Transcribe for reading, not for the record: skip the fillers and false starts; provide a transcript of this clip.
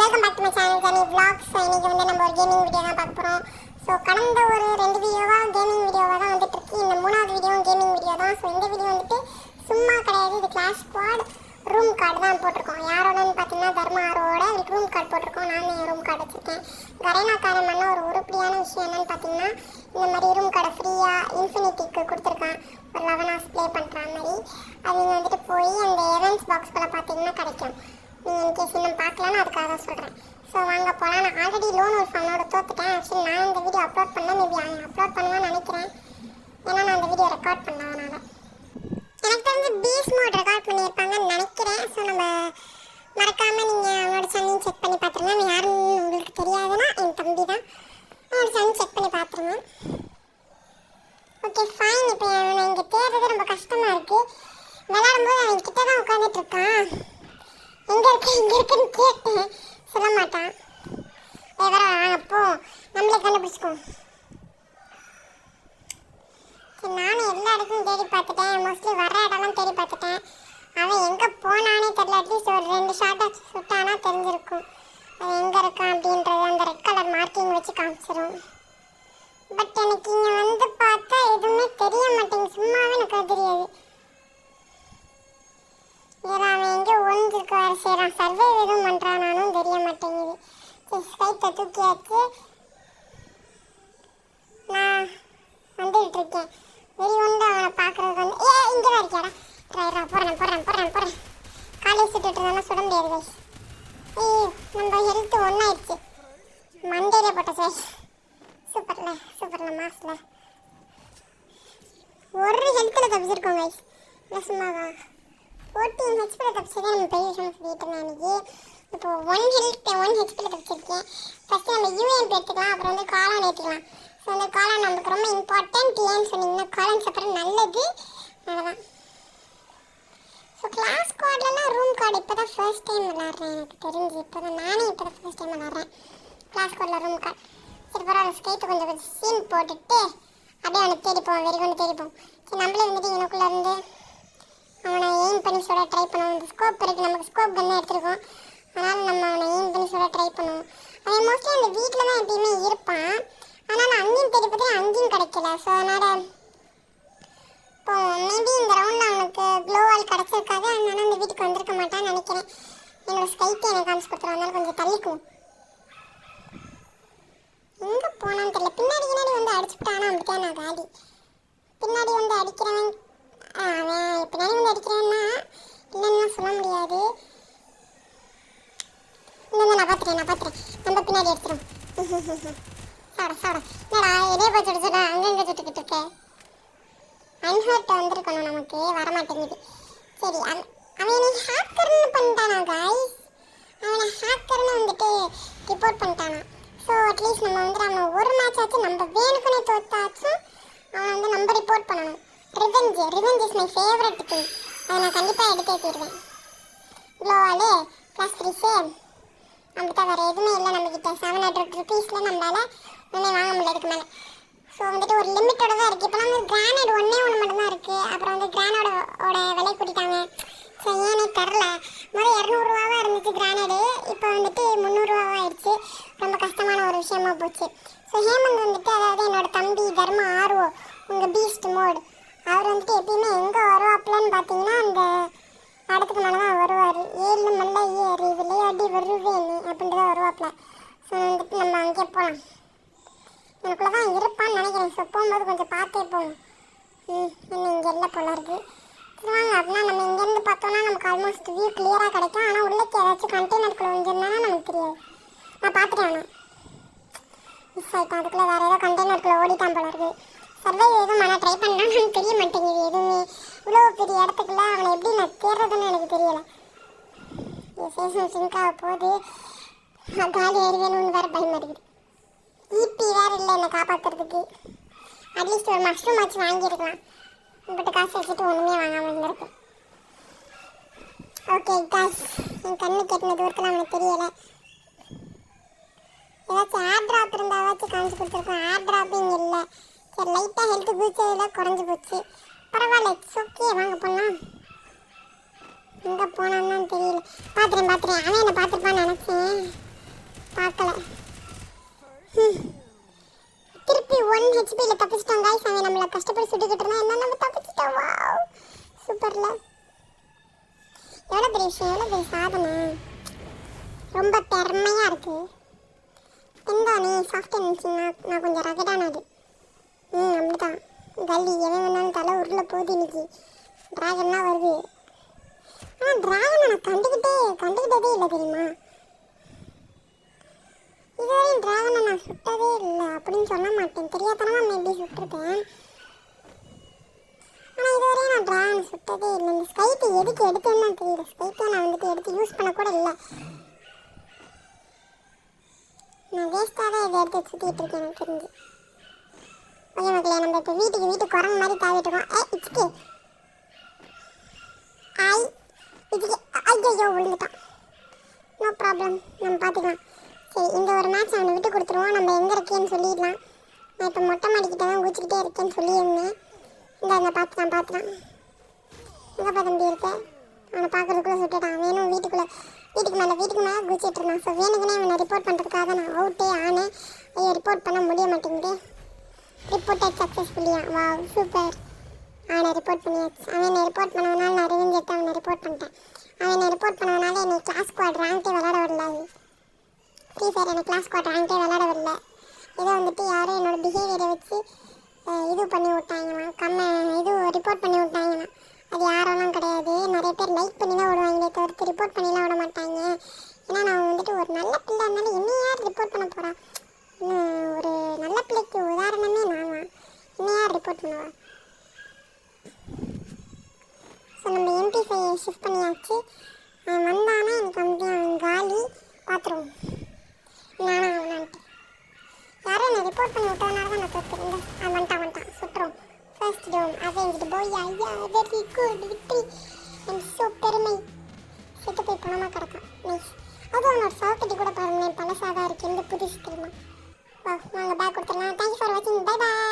Welcome back to my channel Jeni vlogs. இன்னைக்கு வந்து நம்ம ஒரு கேமிங் வீடியோ தான் பார்க்க போகிறோம். ஸோ கடந்த ஒரு 2 வீடியோவாக கேமிங் வீடியோவாக தான் வந்துட்டு இருக்கு. இந்த 3வது வீடியோவும் கேமிங் வீடியோ தான். ஸோ இந்த வீடியோ வந்துட்டு சும்மா கிடையாது, இது கிளாஷ் ஸ்குவாட் ரூம் கார்டு தான் போட்டிருக்கோம். யாரோடன்னு பார்த்தீங்கன்னா தர்மா ஆரோட இதுக்கு ரூம் கார்டு போட்டிருக்கோம். நான் என் ரூம் கார்டு வச்சுருக்கேன். கரைனா காரம் பண்ண ஒரு உருப்படியான விஷயம் என்னன்னு பார்த்தீங்கன்னா, இந்த மாதிரி ரூம் கார்டை ஃப்ரீயாக இன்ஃபினிட்டிக்கு கொடுத்துருக்கான். ஒரு 11 hours ப்ளே பண்ணுற மாதிரி. அது நீங்கள் வந்துட்டு போய் அந்த எவென்ட்ஸ் பாக்ஸ்குள்ளே பார்த்தீங்கன்னா கிடைக்கும். நீங்கள் இன்கேஸ் இன்னும் பார்க்கலான்னு அதுக்காக தான் சொல்கிறேன். ஸோ வாங்க போகலாம். நான் ஆல்ரெடி லோன் ஒரு ஃபனோட தோத்துட்டேன். ஆக்சுவலி நான் இந்த வீடியோ அப்லோட் பண்ணேன், மேபி அவன் அப்லோட் பண்ணுவேன்னு நினைக்கிறேன். ஏன்னா நான் இந்த வீடியோ ரெக்கார்ட் பண்ணதுனால எனக்கு தெரிஞ்சு பீஸ் மோட் ரெக்கார்ட் பண்ணியிருப்பாங்கன்னு நினைக்கிறேன். ஸோ நம்ம மறக்காமல் நீங்கள் அவனோட சேனலையும் செக் பண்ணி பார்த்துருங்க. அவன் யாருன்னு உங்களுக்கு தெரியாதுன்னா என் தம்பி தான். அவனோட சேனல் செக் பண்ணி பார்த்துருங்க. Okay fine. இப்போ அவனை இங்கே தேடுறது ரொம்ப கஷ்டமாக இருக்குது. விளையாடும்போது அவன் கிட்ட தான் உட்காந்துட்டு இருக்கான். எங்கே இருக்குன்னு கேட்டேன், சொல்ல மாட்டான். வேற வாங்கப்போ நம்மளே கண்டுபிடிச்சிக்கோம். சரி, நானும் எல்லா இடத்துலையும் தேடி பார்த்துட்டேன். மோஸ்ட்லி வர இடம்லாம் தேடி பார்த்துட்டேன். அவன் எங்கே போனானே தெரியல. அட்லீஸ்ட் ஒரு 2 ஷாட்டாக சுட்டானா தெரிஞ்சிருக்கும் அவன் எங்கே இருக்கான் அப்படின்றது. அந்த ரெட் கலர் மார்க்கிங் வச்சு காமிச்சிடும். பட் எனக்கு இங்கே வந்து பார்த்தா எதுவுமே தெரிய மாட்டேங்குது. சும்மாவே எனக்கு அது தெரியாது. ஏன்னா அவன் எங்கே ஒழிஞ்சிருக்க வேறு செய்கிறான். சர்வே எதுவும் பண்ணுறானானும் தெரிய மாட்டேங்குது. சரி, ஸ்கைத்தை தூக்கியாச்சு. நான் வந்துகிட்டு இருக்கேன். வெறி ஒன்று அவனை பார்க்குறதுக்கு வந்து இங்கே தான் இருக்கியாடா. ட்ரைரா போடுறேன். காலேஜ் சுட்டுட்டு இருந்தாலும் சுட முடியாது கைஸ். நம்ம ஹெல்த்து ஒன்றாயிடுச்சு. மண்டேலே போட்ட சார். சூப்பர்ல மாஸில் ஒரு ஹெல்த்தில் தப்பிச்சிருக்கோம் கைஸ். இல்லை சும்மாவா 14 ஹெச்பியில் தப்பிச்சதே நம்ம பெரிய விஷயம் சொல்லிட்டு இருந்தேன் அன்றைக்கி. இப்போ 1 ஹெச்பியில் தப்பிச்சிருக்கேன். ஃபஸ்ட்டு நம்ம யூஎம்பி எடுத்துக்கலாம், அப்புறம் வந்து காளான் ஏற்றிக்கலாம். ஸோ அந்த காளான் நம்மளுக்கு ரொம்ப இம்பார்ட்டன்ட். ஏன்னு சொன்னீங்கன்னா காளான் சாப்பிட்றது நல்லது. அதெல்லாம் ஸோ கிளாஸ் ஸ்குவாட்லலாம் ரூம் கார்டு இப்போ தான் ஃபர்ஸ்ட் டைம் விளாட்றேன். எனக்கு தெரிஞ்சு நானே இப்போ தான் ஃபர்ஸ்ட் டைம் விளாட்றேன் கிளாஸ் ஸ்குவாடில் ரூம் கார்டு. சரி பரவாயில்ல, ஸ்கேட்டு கொஞ்சம் சீன் போட்டுட்டு அப்படியே அவனை தேடிப்போம். வெறி கொண்டு தேடிப்போம். சரி, நம்மளே வந்துட்டு எனக்குள்ளே இருந்து அவனை எய்ம் பண்ணி சொல்ல ட்ரை பண்ணுவோம். இந்த ஸ்கோப் இருக்குது, நமக்கு ஸ்கோப் கன்னு எடுத்துருக்கோம். அதனால் நம்ம அவனை எய்ம் பண்ணி சொல்ல ட்ரை பண்ணுவோம். அவன் மோஸ்ட்லி அந்த வீட்டில் தான் எப்பயுமே இருப்பான். ஆனால் அங்கேயும் தேடி பார்த்தா அங்கேயும் கிடைக்கல. ஸோ அதனால் இப்போ மேபி இந்த ரவுண்டில் அவனுக்கு க்ளோவால் கிடச்சிருக்காது. அதனால அந்த வீட்டுக்கு வந்திருக்க மாட்டான்னு நினைக்கிறேன். என்னோடய ஸ்கைத்தை எனக்கு காமிச்சு கொடுத்துருவோம். அதனால கொஞ்சம் தள்ளிக்குவோம். எங்கே போனான்னு தெரியல. பின்னாடி வந்து அடிச்சுட்டானா அப்படித்தான் நான் காலி. பின்னாடி வந்து அடிக்கிறவன் அவன் பின்னாடி வந்து அடிக்கிறான்னா இல்லைன்னா சொல்ல முடியாது. இல்லை நான் பார்த்துட்டேன். நம்ம பின்னாடி அடிச்சிடும். சாடா என்னடா இதே போய் சுடுச்சுடா. அங்கங்கே சுட்டுக்கிட்டு இருக்கேன். அன்ஹர்ட் வந்துருக்கணும், நமக்கு வரமாட்டேங்குது. சரி, அவன் என்னை ஹேக்கர்னு பண்ணிட்டானா காய்ஸ். அவனை ஹேக்கர்னு வந்துட்டு ரிப்போர்ட் பண்ணிட்டானா. ஸோ அட்லீஸ்ட் நம்ம வந்துட்டு அவனை ஒரு மேட்ச் ஆச்சு நம்ம வேணுக்குனே தோத்தாச்சும் அவனை வந்து நம்ம ரிப்போர்ட் பண்ணணும். Revenge is my favourite thing. அதை நான் கண்டிப்பாக எடுத்தே தீருவேன். க்ளோவாலே +3 சேம். நம்மகிட்ட வேறு எதுவுமே இல்லை. நம்மக்கிட்ட 700 rupeesல நம்மளால் ஒன்றே வாங்க முடியல இதுக்கு மேலே. ஸோ வந்துட்டு ஒரு லிமிட்டோட தான் இருக்குது. இப்போ வந்து கிரானைட் ஒன்று மட்டும்தான் இருக்குது. அப்புறம் வந்து கிரானைடோட விலை கூட்டிட்டாங்க. ஸோ ஏன்னே தெரில. முதல்ல 200 ரூபாவாக இருந்துச்சு கிரானைடு. இப்போ வந்துட்டு 300 ரூபாவாக ஆயிடுச்சு. ரொம்ப கஷ்டமான ஒரு விஷயமா போச்சு. ஸோ ஹேமந்த் வந்துட்டு, அதாவது என்னோடய தம்பி தர்மா ஆர்வோ, உங்கள் பீஸ்ட் மோட், அவர் வந்துட்டு எப்பயுமே எங்கே வருவாப்லன்னு பார்த்தீங்கன்னா அந்த இடத்துக்கு மேலே தான் வருவார். 7 மல்ல ஏறி விளையாடி வருவேன் அப்படின்ட்டு தான் வருவாப்ல. ஸோ வந்துட்டு நம்ம அங்கே போகலாம். எனக்குள்ளே தான் இருப்பான்னு நினைக்கிறேன். ஸோ போகும்போது கொஞ்சம் பார்த்தே போகும். இன்னும் இங்கே இல்லை போல இருக்குது. வாங்க, அப்படின்னா நம்ம இங்கேருந்து பார்த்தோன்னா நமக்கு ஆல்மோஸ்ட் வியூ கிளியராக கிடைக்கும். ஆனால் உள்ளே ஏதாச்சும் கண்டெய்னருக்குள்ளே வந்துருந்தானா நமக்கு தெரியாது. நான் பார்த்துட்டேன் அவனை மிஸ் ஆகிட்டான். அதுக்குள்ளே வேறு ஏதோ கண்டெய்னருக்குள்ளே ஓடிட்டான் போல இருக்குது. சர்வே எதுவும் நான் ட்ரை பண்ணான்னு தெரிய மாட்டேங்குது. எதுவுமே இவ்வளோ பெரிய இடத்துக்குள்ள அவனை எப்படி நான் தேடுறதுன்னு எனக்கு தெரியலை. சேஷன் சிங்காக போகுது. காலி ஏறிவேணும்னு வேறு பயமாக இருக்குது. ஈபி வேறு இல்லை என்னை காப்பாற்றுறதுக்கு. அட்லீஸ்ட் ஒரு மஷ்ரூம் ஆச்சு வாங்கியிருக்கலாம். பட் காசு வச்சுட்டு ஒன்றுமே வாங்காமல் இருந்திருக்கும். ஓகே காஸ், என் கண்ணு கெட்டின தூரத்தில் அவனுக்கு தெரியலை. ஏதாச்சும் ஏர் ட்ராப் இருந்தாவாச்சும் காமிச்சு கொடுத்துருக்கோம். ஏர் ட்ராப்பிங் இல்லை. சரி, லைட்டாக ஹெல்த்து பூச்சதில் குறைஞ்சி போச்சு. பரவாயில்ல, இட்ஸ் ஓகே. வாங்க போகலாம். எங்கே போனான்னு தெரியல. பார்த்துறேன் அவன் என்னை பார்த்துருப்பான்னு நினச்சேன். பார்க்கல. திருப்பி 1 ஹெச்பியில் தப்பிச்சிட்டோம் கைஸ். அவன் நம்மளை கஷ்டப்பட்டு சுட்டுக்கிட்டு இருந்தான். என்ன நம்ம தப்பிச்சிட்டோம். வாவ் சூப்பர்ல. எவ்வளோ பெரிய விஷயம், எவ்வளோ பெரிய சாதனை. ரொம்ப திறமையாக இருக்குது. எந்தோ நீ சாஃப்ட்வேர் நினச்சிங்கன்னா நான் கொஞ்சம் ரகடானது. அப்படிதான் கல்லி எவன் வேணாலும் தலை உருளை போகுது இன்னைக்கு. ட்ராகன்லாம் வருது. ஆனால் ட்ராகனை நான் கண்டுக்கிட்டதே இல்லை தெரியுமா. இதுவரையும் ட்ராகனை நான் சுட்டதே இல்லை அப்படின்னு சொல்ல மாட்டேன். தெரியாதனமா மேபி சுட்டிருப்பேன். ஆனால் இதுவரையும் நான் ட்ராகனை சுட்டதே இல்லை. இந்த ஸ்கைப்பை எதுக்கு எடுத்தேன்னு தான் தெரியல. ஸ்கைப்பை நான் வந்துட்டு எடுத்து யூஸ் பண்ண கூட இல்லை. நான் வேஸ்ட்டாக தான் இதை எடுத்து சுற்றிட்டு இருக்கேன் எனக்கு தெரிஞ்சு. ஓகே மக்களே, நம்ம இப்போ வீட்டுக்கு குரங்கு மாதிரி தாவிட்டு இருக்கோம். இச்சுக்கு ஐயோ விழுந்துட்டான். நோ ப்ராப்ளம், நம்ம பார்த்துக்கலாம். சரி, இந்த ஒரு மேட்ச் அவனை விட்டு கொடுத்துருவோம். நம்ம எங்கே இருக்கேன்னு சொல்லிடலாம். நான் இப்போ மொட்டை மாடிக்கிட்ட தான் குதிச்சுக்கிட்டே இருக்கேன்னு சொல்லியிருந்தேன். இந்த பார்த்துட்டான். எங்கே தம்பி இருக்கேன். அவனை பார்க்குறதுக்குள்ளே சுட்டுட்டான். வேணும் வீட்டுக்கு மேலே குதிச்சிட்டு இருந்தான். ஸோ வேணுக்குன்னே அவனை ரிப்போர்ட் பண்ணுறதுக்காக நான் அவுட்டே ஆனேன். ஐயோ ரிப்போர்ட் பண்ண முடிய மாட்டேங்குது. ரிப்போர்ட்டட் சக்ஸஸ்ஃபுல்லியா. வா சூப்பர். அவனை ரிப்போர்ட் பண்ணியாச்சு. அவனை ரிப்போர்ட் பண்ணவனால நான் ரிவெஞ்ச் எடுத்து அவனை ரிப்போர்ட் பண்ணிட்டேன். அவனை ரிப்போர்ட் பண்ணவனால என்னை கிளாஸ் ஸ்குவாட் ரேங்கே விளாட விடல. ஃப்ரீ ஃபயர் என்னை கிளாஸ் ஸ்குவாட் ரேங்கே விளாட விடல. இதை வந்துட்டு யாரும் என்னோடய பிஹேவியரை வச்சு இது பண்ணி விட்டாங்களாம். இது ரிப்போர்ட் பண்ணி விட்டாங்களாம். அது யாரெல்லாம் கிடையாது. நிறைய பேர் லைக் பண்ணி தான் விடுவாங்களே தவிர்த்து ரிப்போர்ட் பண்ணிலாம் விட மாட்டாங்க. ஏன்னா நான் வந்துட்டு ஒரு நல்ல பிள்ளை இருந்தாலும் இன்னும் யார் ரிப்போர்ட் பண்ண போகிறான். ஒரு நல்ல பிள்ளைக்கு உதாரணமே நான் தான். இன்னும் யார் ரிப்போர்ட் பண்ணுவா. ஸோ நம்ம MP5 ஷிஃப்ட் பண்ணியாச்சு. அவன் வந்தானா எனக்கு வந்து அவன் காலி பார்த்துருவோம். அவனான்ட்டு யாரும் என்னை ரிப்போர்ட் பண்ணி விட்டதுனால தான் நான் தோற்றுருந்தேன். வந்துட்டான் சுட்டுறோம். ஃபர்ஸ்ட் டவுன் அவெஞ்சிட்டு போய் ஐயா very good victory and so பெருமை. செத்து போய் பணமாக கிடக்கான். நைஸ். அதுவும் அவனோட சவுக்கட்டி கூட பாருங்களேன் பழசாக தான் இருக்குது. எந்த புதுசு தெரியுமா. வா நாங்கள் பேக் கொடுத்துடலாம். தேங்க்யூ ஃபார் வாட்சிங். Bye bye.